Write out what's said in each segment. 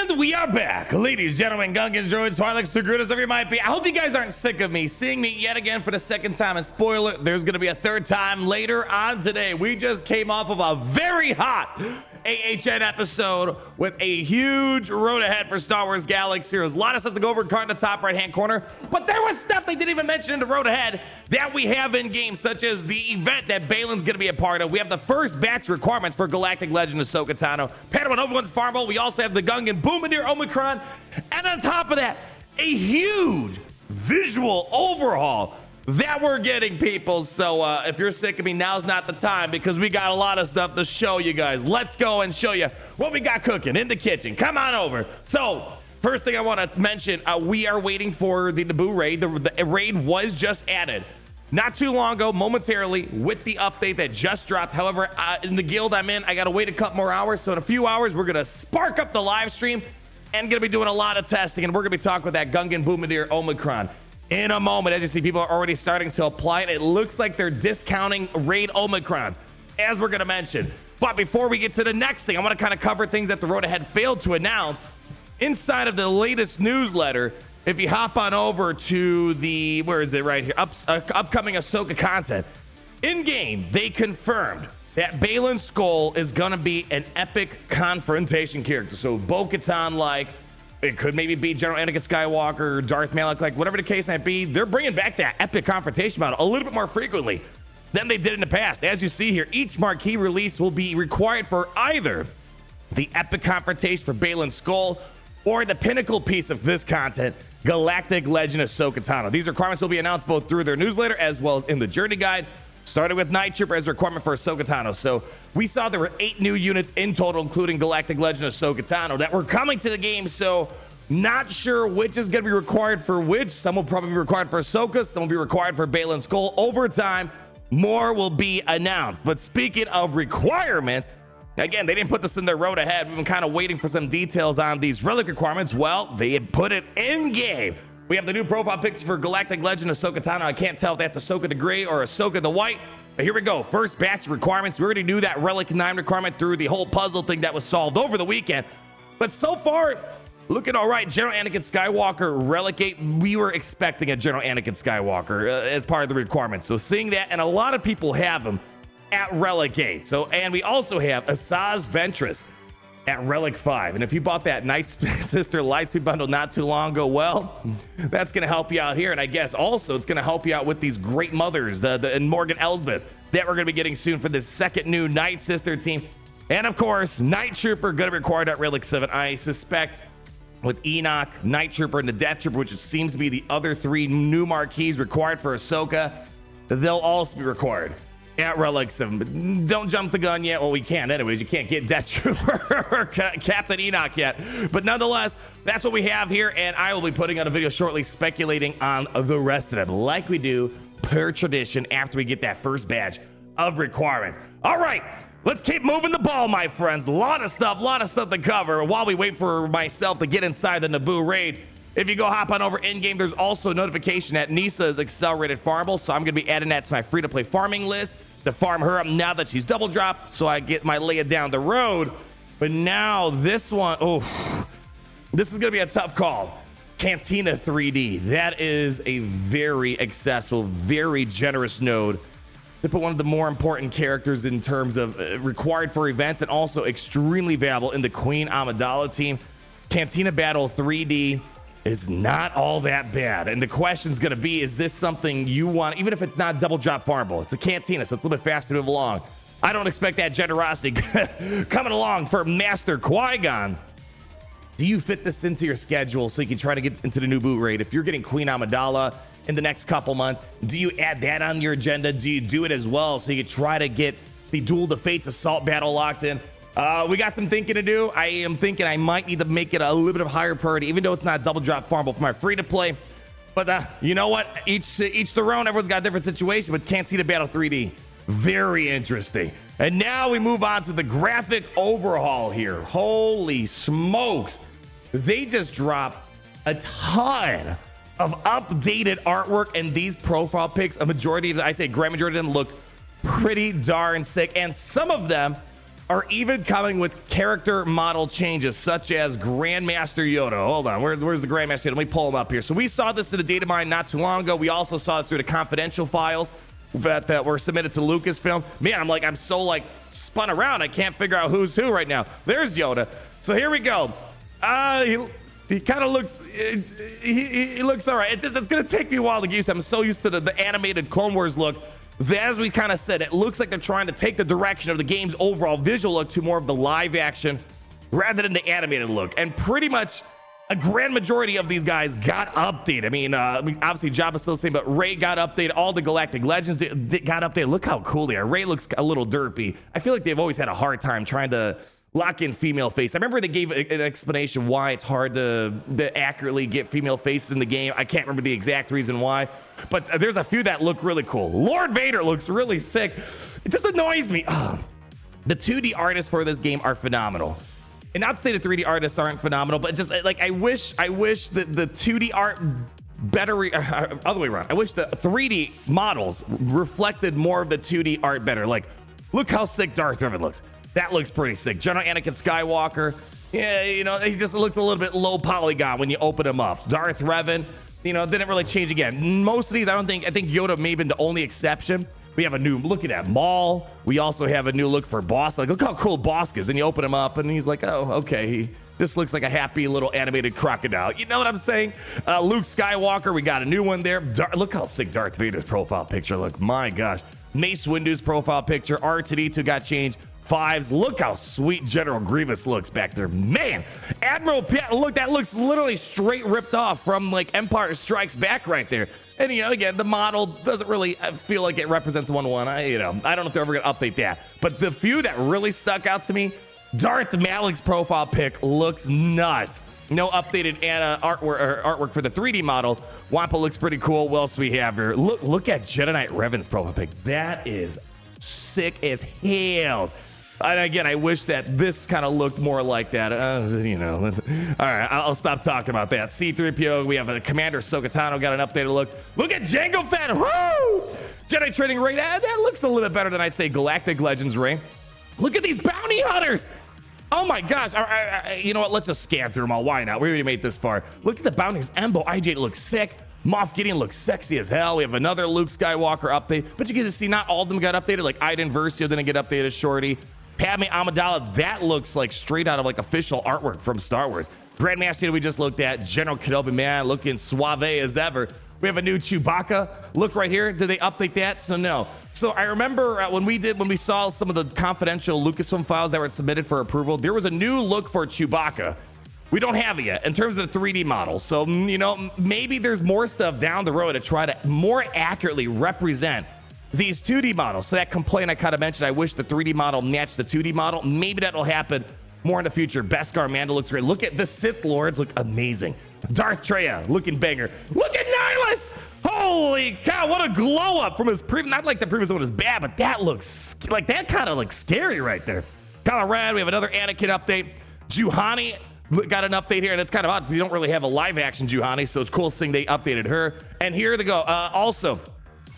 And we are back, ladies, gentlemen, Gungans, droids, Twi'leks, so good as ever you might be. I hope you guys aren't sick of me seeing me yet again for the second time. And spoiler, there's going to be a third time later on today. We just came off of a very hot AHN episode with a huge road ahead for Star Wars Galaxy. There's a lot of stuff to go over in the top right-hand corner, but there was stuff they didn't even mention in the road ahead that we have in game, such as the event that Baylan's going to be a part of. We have the first batch requirements for Galactic Legend Ahsoka Tano, Padawan Obi-Wan's Farmville. We also have the Gungan Boomadir Omicron, and on top of that, a huge visual overhaul that we're getting, people. So if you're sick of me, now's not the time, because we got a lot of stuff to show you guys. Let's go and show you what we got cooking in the kitchen. Come on over. So first thing I want to mention, we are waiting for the Naboo raid. The raid was just added not too long ago, momentarily, with the update that just dropped. However, in the guild I'm in, I gotta wait a couple more hours. So in a few hours, we're gonna spark up the live stream and gonna be doing a lot of testing, and we're gonna be talking with that Gungan Boomadir Omicron in a moment. As you see, people are already starting to apply it. It looks like they're discounting raid Omicrons, as we're gonna mention. But before we get to the next thing, I want to kind of cover things that the road ahead failed to announce inside of the latest newsletter. If you hop on over to the, where is it, right here, upcoming Ahsoka content, in game they confirmed that Baylan Skoll is gonna be an Epic Confrontation character. So Bo-Katan, like, it could maybe be General Anakin Skywalker, Darth Malak, like whatever the case might be. They're bringing back that Epic Confrontation model a little bit more frequently than they did in the past. As you see here, each marquee release will be required for either the Epic Confrontation for Baylan Skoll or the pinnacle piece of this content, Galactic Legend Ahsoka Tano. These requirements will be announced both through their newsletter as well as in the journey guide, starting with Night Trooper as a requirement for Ahsoka Tano. So we saw there were 8 new units in total, including Galactic Legend Ahsoka Tano, that were coming to the game. So not sure which is going to be required for which. Some will probably be required for Ahsoka, some will be required for Baylan Skoll. Over time, more will be announced. But speaking of requirements, again, they didn't put this in their road ahead. We've been kind of waiting for some details on these relic requirements. Well, they had put it in game. We have the new profile picture for Galactic Legend Ahsoka Tano. I can't tell if that's Ahsoka the Gray or Ahsoka the White, but here we go. First batch of requirements. We already knew that Relic 9 requirement through the whole puzzle thing that was solved over the weekend. But so far, looking all right. General Anakin Skywalker Relic 8. We were expecting a General Anakin Skywalker as part of the requirements. So seeing that, and a lot of people have them at Relic 8. So, and we also have Asajj Ventress at Relic 5. And if you bought that Night Sister Lightspeed bundle not too long ago, well, that's going to help you out here. And I guess also it's going to help you out with these great mothers, and Morgan Elsbeth, that we're going to be getting soon for this second new Night Sister team. And of course, Night Trooper going to be required at Relic 7. I suspect with Enoch, Night Trooper, and the Death Trooper, which seems to be the other 3 new marquees required for Ahsoka, they'll also be required at Relic 7. But don't jump the gun yet. Well, we can't anyways. You can't get Death Trooper or Captain Enoch yet. But nonetheless, that's what we have here, and I will be putting out a video shortly speculating on the rest of them, like we do per tradition after we get that first batch of requirements. All right, let's keep moving the ball, my friends. A lot of stuff to cover while we wait for myself to get inside the Naboo raid. If you go hop on over in-game, there's also a notification that Nisa is accelerated farmable, so I'm going to be adding that to my free-to-play farming list to farm her up now that she's double dropped, so I get my Leia down the road. But now this one, oh, this is going to be a tough call. Cantina 3D. That is a very accessible, very generous node to put one of the more important characters in terms of required for events, and also extremely valuable in the Queen Amidala team. Cantina Battle 3D is not all that bad. And the question's going to be, is this something you want, even if it's not double drop farmable? It's a Cantina, so it's a little bit faster to move along. I don't expect that generosity coming along for Master Qui-Gon. Do you fit this into your schedule so you can try to get into the new boot raid? If you're getting Queen Amidala in the next couple months, do you add that on your agenda? Do you do it as well so you can try to get the Duel of the Fates Assault battle locked in? We got some thinking to do. I am thinking I might need to make it a little bit of higher priority, even though it's not double drop farmable for my free to play. But you know what? Each their own. Everyone's got a different situation. But Cantina Battle 3D, very interesting. And now we move on to the graphic overhaul here. Holy smokes! They just dropped a ton of updated artwork, and these profile pics, a majority of them, I'd say grand majority of them, look pretty darn sick, and some of them are even coming with character model changes, such as Grandmaster Yoda. Hold on, where's the Grandmaster Yoda? Let me pull him up here. So we saw this in the data mine not too long ago. We also saw this through the confidential files that were submitted to Lucasfilm. Man, I'm so like spun around. I can't figure out who's who right now. There's Yoda. So here we go. He kind of looks, he looks all right. It's gonna take me a while to get used to. I'm so used to the animated Clone Wars look. As we kind of said, it looks like they're trying to take the direction of the game's overall visual look to more of the live action rather than the animated look. And pretty much a grand majority of these guys got updated. I mean, obviously Jabba's still the same, but Rey got updated. All the Galactic Legends got updated. Look how cool they are. Rey looks a little derpy. I feel like they've always had a hard time trying to lock in female face. I remember they gave an explanation why it's hard to accurately get female faces in the game. I can't remember the exact reason why, but there's a few that look really cool. Lord Vader looks really sick. It just annoys me. The 2D artists for this game are phenomenal. And not to say the 3D artists aren't phenomenal, but just like I wish that the 2D art better, other way around. I wish the 3D models reflected more of the 2D art better. Like, look how sick Darth Revan looks. That looks pretty sick. General Anakin Skywalker, yeah, he just looks a little bit low polygon when you open him up. Darth Revan, didn't really change again. Most of these, I think Yoda may have been the only exception. We have a new look at that Maul. We also have a new look for Boss. Like, look how cool Boss is. And you open him up and he's like, oh, okay. He just looks like a happy little animated crocodile. You know what I'm saying? Luke Skywalker, we got a new one there. Look how sick Darth Vader's profile picture look. My gosh. Mace Windu's profile picture. R2D2 got changed. 5s. Look how sweet General Grievous looks back there. Man, Admiral Piet, look, that looks literally straight ripped off from like Empire Strikes Back right there. And again, the model doesn't really feel like it represents 1-1. I don't know if they're ever gonna update that. But the few that really stuck out to me, Darth Malik's profile pic looks nuts. No updated artwork for the 3D model. Wampa looks pretty cool. What else we have here? Look at Jedi Knight Revan's profile pic. That is sick as hell. And again, I wish that this kind of looked more like that. All right, I'll stop talking about that. C-3PO, we have a Commander Ahsoka Tano, got an updated look. Look at Jango Fett. Woo! Jedi Training Rey, that looks a little bit better than I'd say Galactic Legends Rey. Look at these bounty hunters. Oh my gosh. You know what? Let's just scan through them all. Why not? We already made this far. Look at the bounties. Embo IJ looks sick. Moff Gideon looks sexy as hell. We have another Luke Skywalker update. But you get to see not all of them got updated. Like Iden Versio didn't get updated, Shorty. Padme Amidala, that looks like straight out of like official artwork from Star Wars. Grandmaster we just looked at. General Kenobi, man, looking suave as ever. We have a new Chewbacca. Look right here. Did they update that? So no. So I remember when we saw some of the confidential Lucasfilm files that were submitted for approval, there was a new look for Chewbacca. We don't have it yet in terms of the 3D model. So, maybe there's more stuff down the road to try to more accurately represent these 2D models. So that complaint I kind of mentioned, I wish the 3D model matched the 2D model. Maybe that'll happen more in the future. Beskar Mando looks great. Look at the Sith Lords, look amazing. Darth Treya looking banger. Look at Nihilus. Holy cow, what a glow up from his previous. Not like the previous one was bad, but that looks like that kind of looks scary right there. Colorado, we have another Anakin update. Juhani got an update here, and it's kind of odd. We don't really have a live action Juhani, so it's cool seeing they updated her. And here they go. Also,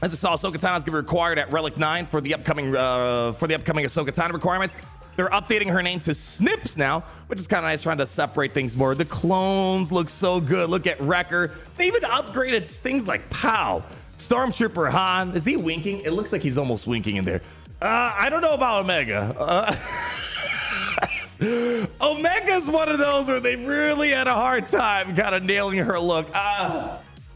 as I saw, Ahsoka Tano is going to be required at Relic 9 for the upcoming Ahsoka Tano requirements. They're updating her name to Snips now, which is kind of nice, trying to separate things more. The clones look so good. Look at Wrecker. They even upgraded things like Pow. Stormtrooper Han. Is he winking? It looks like he's almost winking in there. I don't know about Omega. Omega's one of those where they really had a hard time kind of nailing her look.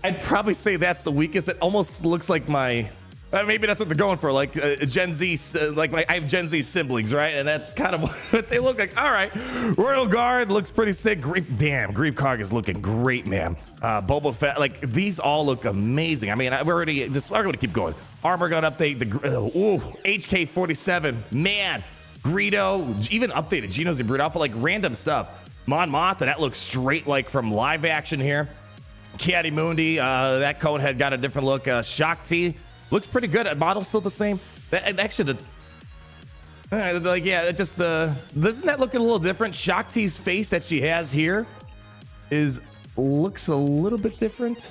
I'd probably say that's the weakest. It almost looks like my, maybe that's what they're going for, like Gen Z, I have Gen Z siblings, right? And that's kind of what they look like. All right, Royal Guard looks pretty sick. Grief Karg is looking great, man. Boba Fett, like these all look amazing. I mean, we're going to keep going. Armor gun update, HK-47, man. Greedo, even updated Geno's and Brood Alpha, like random stuff. Mon Mothma, that looks straight like from live action here. Kiadi Mundi, that cone had got a different look. Shakti looks pretty good. Model's still the same. Actually, doesn't that look a little different? Shakti's face that she has here looks a little bit different.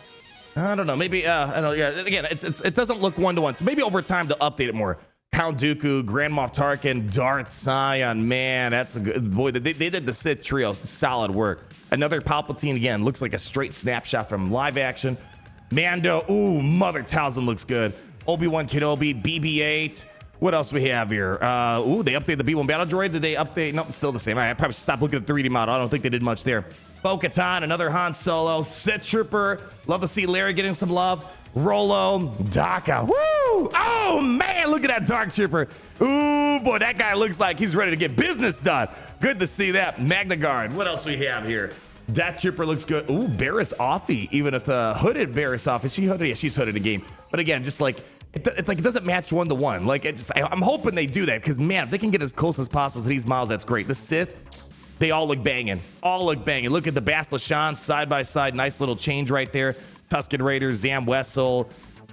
I don't know. Maybe I don't know. Yeah, again, it doesn't look 1-to-1. So maybe over time to update it more. Count Dooku, Grand Moff Tarkin, Darth Sion. Man, that's a good boy. They did the Sith trio. Solid work. Another Palpatine again. Looks like a straight snapshot from live action. Mando. Ooh, Mother Talzin looks good. Obi-Wan Kenobi, BB-8. What else we have here? Ooh, they updated the B1 battle droid. Did they update? Nope, still the same. All right, I probably should stop looking at the 3D model. I don't think they did much there. Bo-Katan, another Han Solo. Sith Trooper. Love to see Larry getting some love. Rolo, Daka. Woo! Oh, man, look at that Dark Trooper. Ooh, boy, that guy looks like he's ready to get business done. Good to see that. Magna Guard. What else we have here? That Trooper looks good. Ooh, Barriss Offee. Even if the hooded Barriss Offee. Is she hooded? Yeah, she's hooded in the game. But again, just like, it's like it doesn't match 1-to-1. Like, I'm hoping they do that because, man, if they can get as close as possible to these models, that's great. The Sith, they all look banging. All look banging. Look at the Bastila Shan side by side. Nice little change right there. Tusken Raiders, Zam Wessel,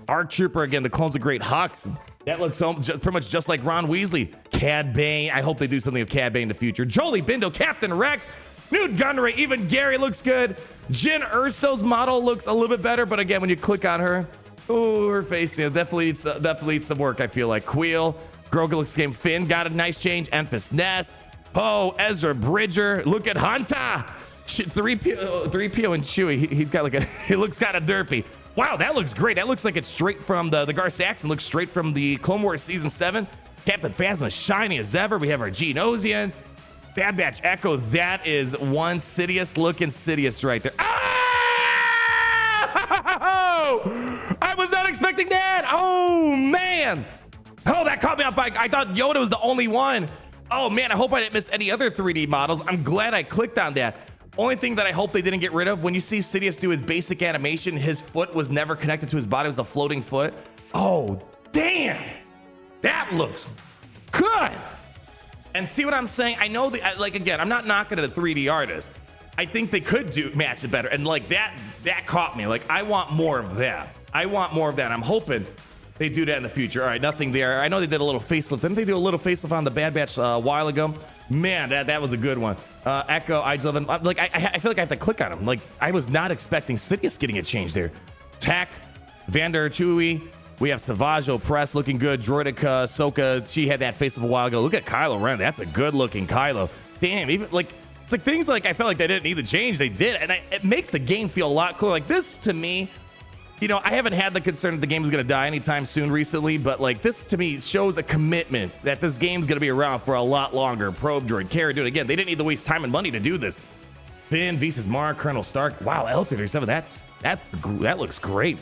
Arc Trooper, again, the clones of Great Hux. That looks pretty much just like Ron Weasley. Cad Bane. I hope they do something with Cad Bane in the future. Jolie Bindo, Captain Rex, Newt Gunray, even Gary looks good. Jyn Erso's model looks a little bit better, but again, when you click on her, ooh, her face, definitely needs some work, I feel like. Queel, Grogu looks the same. Finn got a nice change. Enfys Nest, Poe, Ezra Bridger. Look at Hunter. 3PO and Chewie. He's got like he looks kind of derpy. Wow, that looks great. That looks like it's straight from the Gar Saxon. Looks straight from the Clone Wars Season 7. Captain Phasma, shiny as ever. We have our Geonosians. Bad Batch Echo. That is one Sidious looking Sidious right there. Oh! I was not expecting that. Oh, man. Oh, that caught me off. I thought Yoda was the only one. Oh, man, I hope I didn't miss any other 3D models. I'm glad I clicked on that. Only thing that I hope they didn't get rid of, when you see Sidious do his basic animation, his foot was never connected to his body. It was a floating foot. Oh, damn. That looks good. And see what I'm saying? I know, like, again, I'm not knocking at a 3D artist. I think they could match it better. And, like, that caught me. Like, I want more of that. I want more of that. I'm hoping they do that in the future. All right, nothing there. I know they did a little facelift. Didn't they do a little facelift on the Bad Batch a while ago? Man, that was a good one. Echo, I feel like I have to click on him. Like, I was not expecting Sidious getting a change there. Tack, Vander Chewie. We have Savage Opress looking good. Droidica, Ahsoka, she had that face of a while ago. Look at Kylo Ren. That's a good looking Kylo. Damn, even like, it's like things like I felt like they didn't need to change. They did. And it makes the game feel a lot cooler. Like this to me, you know, I haven't had the concern that the game is going to die anytime soon recently, but like this to me shows a commitment that this game's going to be around for a lot longer. Probe Droid, Cara, dude, again, they didn't need to waste time and money to do this. Finn, Visas Mara, Colonel Stark. Wow, L-37, that looks great.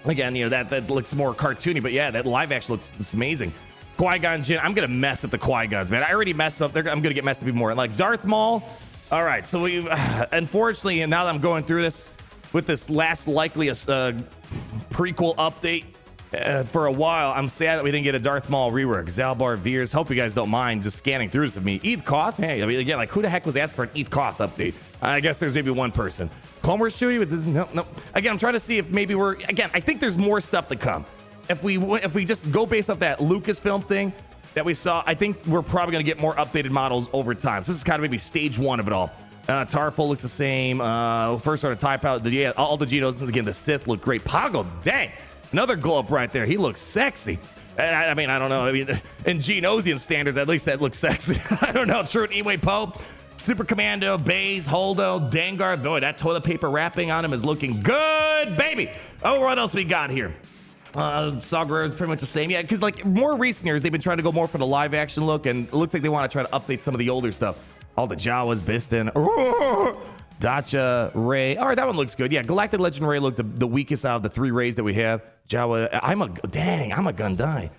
Again, you know, that looks more cartoony, but yeah, that live action looks amazing. Qui-Gon Jinn, I'm going to mess up the Qui-Gons, man. I already messed up. I'm going to get messed up even more. Like Darth Maul. All right, so we, unfortunately, and now that I'm going through this, with this last likeliest prequel update for a while, I'm sad that we didn't get a Darth Maul rework. Zalbar Veers, hope you guys don't mind just scanning through this with me. Eth Koth, hey, I mean, again, like who the heck was asking for an Eth Koth update? I guess there's maybe one person. Clone Wars Chewie, but no. Again, I'm trying to see if maybe I think there's more stuff to come. If we just go based off that Lucasfilm thing that we saw, I think we're probably going to get more updated models over time. So this is kind of maybe stage one of it all. Tarful looks the same. First Order TIE Pilot. Yeah, all the Geonosians again. The Sith look great. Poggle, dang, another glow up right there. He looks sexy. And I mean, I don't know. I mean, in Geonosian standards, at least that looks sexy. I don't know. True, Eway Pope, Super Commando, Baze, Holdo, Dengar. Boy, that toilet paper wrapping on him is looking good, baby. Oh, what else we got here? Saw Gerrera is pretty much the same. Yeah, because like more recent years, they've been trying to go more for the live action look, and it looks like they want to try to update some of the older stuff. All the Jawas, Biston, Dacha, Ray. All right, that one looks good. Yeah, Galactic Legend Ray looked the weakest out of the three Rays that we have. Jawa, I'm a Gundai.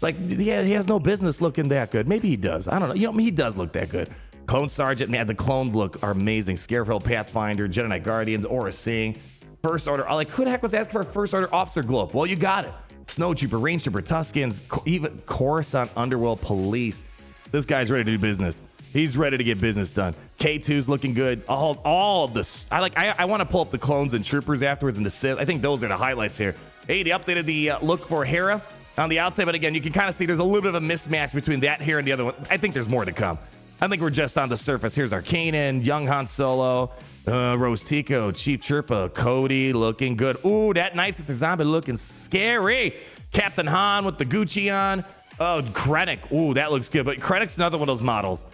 Like, yeah, he has no business looking that good. Maybe he does. I don't know. You know, he does look that good. Clone Sergeant, man, the clones look are amazing. Scarefell, Pathfinder, Jedi Knight Guardians, Aura Singh, First Order. Like, who the heck was asking for a First Order officer glow up? Well, you got it. Snow Trooper, Range Trooper, Tuskens, even Coruscant Underworld Police. This guy's ready to do business. He's ready to get business done. K2's looking good. All of this. I want to pull up the clones and troopers afterwards and the Sith. I think those are the highlights here. Hey, they updated the look for Hera on the outside, but again, you can kind of see there's a little bit of a mismatch between that here and the other one. I think there's more to come. I think we're just on the surface. Here's our Kanan, Young Han Solo, Rose Tico, Chief Chirpa, Cody looking good. Ooh, that Night Sister Zombie looking scary. Captain Han with the Gucci on. Oh, Krennic. Ooh, that looks good. But Krennic's another one of those models.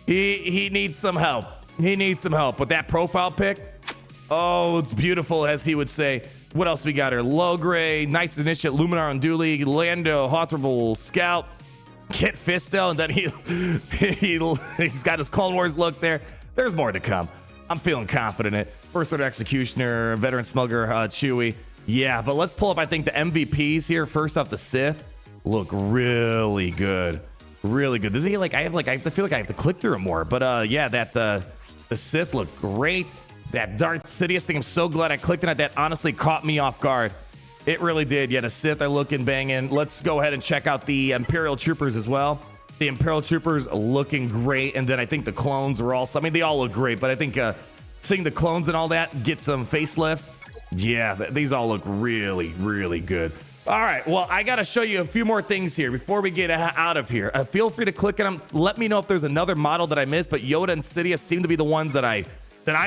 He needs some help. He needs some help. But that profile pic, oh, it's beautiful, as he would say. What else we got here? Logray, Knights Initiate, Luminar and Dooley, Lando, Hawthorne, Scout, Kit Fisto, and then he's got his Clone Wars look there. There's more to come. I'm feeling confident in it. First Order Executioner, Veteran Smuggler, Chewie. Yeah, but let's pull up, I think, the MVPs here. First off, the Sith look really good. Really good. I feel like I have to click through it more. But yeah, the Sith look great. That Darth Sidious thing, I'm so glad I clicked on it. That honestly caught me off guard. It really did. Yeah, the Sith are looking banging. Let's go ahead and check out the Imperial Troopers as well. The Imperial Troopers looking great. And then I think the clones are also, I mean, they all look great, but I think seeing the clones and all that, get some facelifts. Yeah, these all look really, really good. All right, well, I got to show you a few more things here before we get out of here. Feel free to click on them. Let me know if there's another model that I missed, but Yoda and Sidious seem to be the ones that I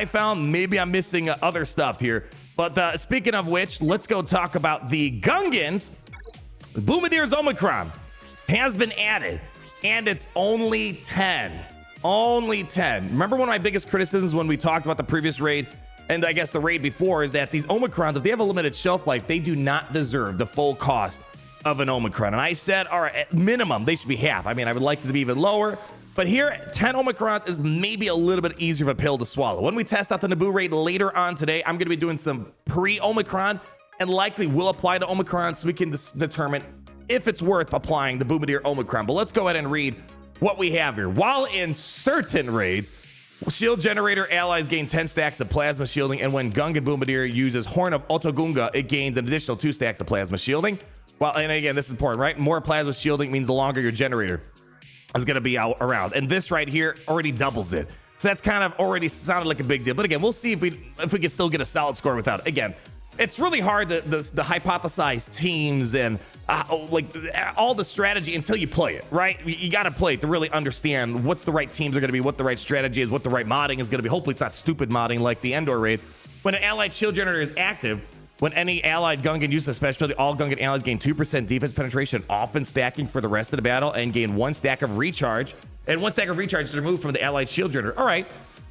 found. Maybe I'm missing other stuff here. But speaking of which, let's go talk about the Gungans. Boomadiers Omicron has been added. And it's only 10. Only 10. Remember one of my biggest criticisms when we talked about the previous raid, and I guess the raid before, is that these Omicrons, if they have a limited shelf life, they do not deserve the full cost of an Omicron. And I said, all right, at minimum, they should be half. I mean, I would like it to be even lower. But here, 10 Omicron is maybe a little bit easier of a pill to swallow. When we test out the Naboo raid later on today, I'm going to be doing some pre-Omicron and likely will apply to Omicron so we can determine if it's worth applying the Boomadier Omicron. But let's go ahead and read what we have here. While in certain raids, shield generator allies gain 10 stacks of plasma shielding, and when Gungan Boomadier uses Horn of Otogunga, it gains an additional 2 stacks of plasma shielding. Well, and again, this is important, right? More plasma shielding means the longer your generator is going to be out around. And this right here already doubles it. So that's kind of already sounded like a big deal. But again, we'll see if we can still get a solid score without it. Again, it's really hard to hypothesize teams and all the strategy until you play it, right? You got to play it to really understand what's the right teams are going to be, what the right strategy is, what the right modding is going to be. Hopefully it's not stupid modding like the Endor raid. When an allied shield generator is active, when any allied Gungan uses a special ability, all Gungan allies gain 2% defense penetration, often stacking for the rest of the battle, and gain 1 stack of recharge. And 1 stack of recharge is removed from the allied shield generator. All right.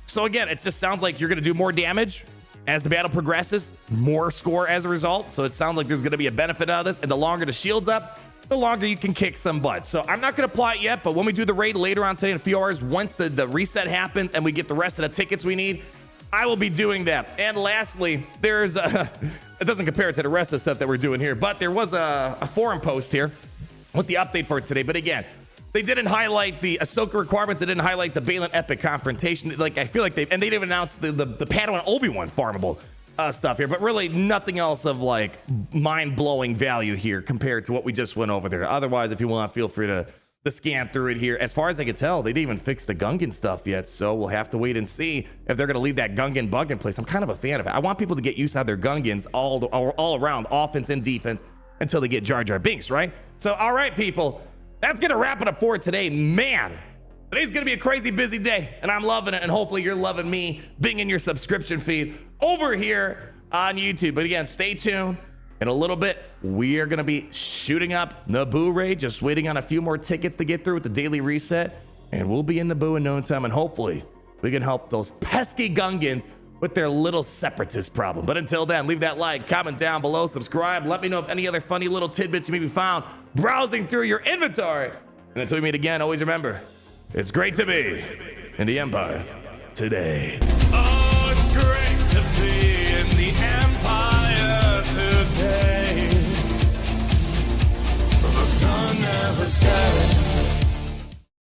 So again, it just sounds like you're going to do more damage as the battle progresses, more score as a result. So it sounds like there's going to be a benefit out of this. And the longer the shield's up, the longer you can kick some butt. So I'm not going to apply it yet, but when we do the raid later on today in a few hours, once the reset happens and we get the rest of the tickets we need, I will be doing that. And lastly, there's it doesn't compare to the rest of the stuff that we're doing here, but there was a forum post here with the update for it today. But again, they didn't highlight the Ahsoka requirements. They didn't highlight the Baylan Epic Confrontation. Like, I feel like they didn't even announce the Padawan Obi-Wan farmable stuff here, but really nothing else of like mind-blowing value here compared to what we just went over there. Otherwise, if you want, feel free to scan through it here. As far as I can tell, they didn't even fix the Gungan stuff yet, so we'll have to wait and see if they're going to leave that Gungan bug in place. I'm kind of a fan of it. I want people to get used to how their Gungans all around, offense and defense, until they get Jar Jar Binks, right? So, all right, people, that's going to wrap it up for today. Man, today's going to be a crazy busy day, and I'm loving it, and hopefully you're loving me being in your subscription feed over here on YouTube. But again, stay tuned. In a little bit, we are going to be shooting up Naboo raid, just waiting on a few more tickets to get through with the daily reset, and we'll be in Naboo in no time, and hopefully we can help those pesky Gungans with their little separatist problem. But until then, leave that like, comment down below, subscribe, let me know if any other funny little tidbits you maybe found browsing through your inventory. And until we meet again, always remember, it's great to be in the Empire today. Oh, it's great to be in the Empire today. The sun never sets.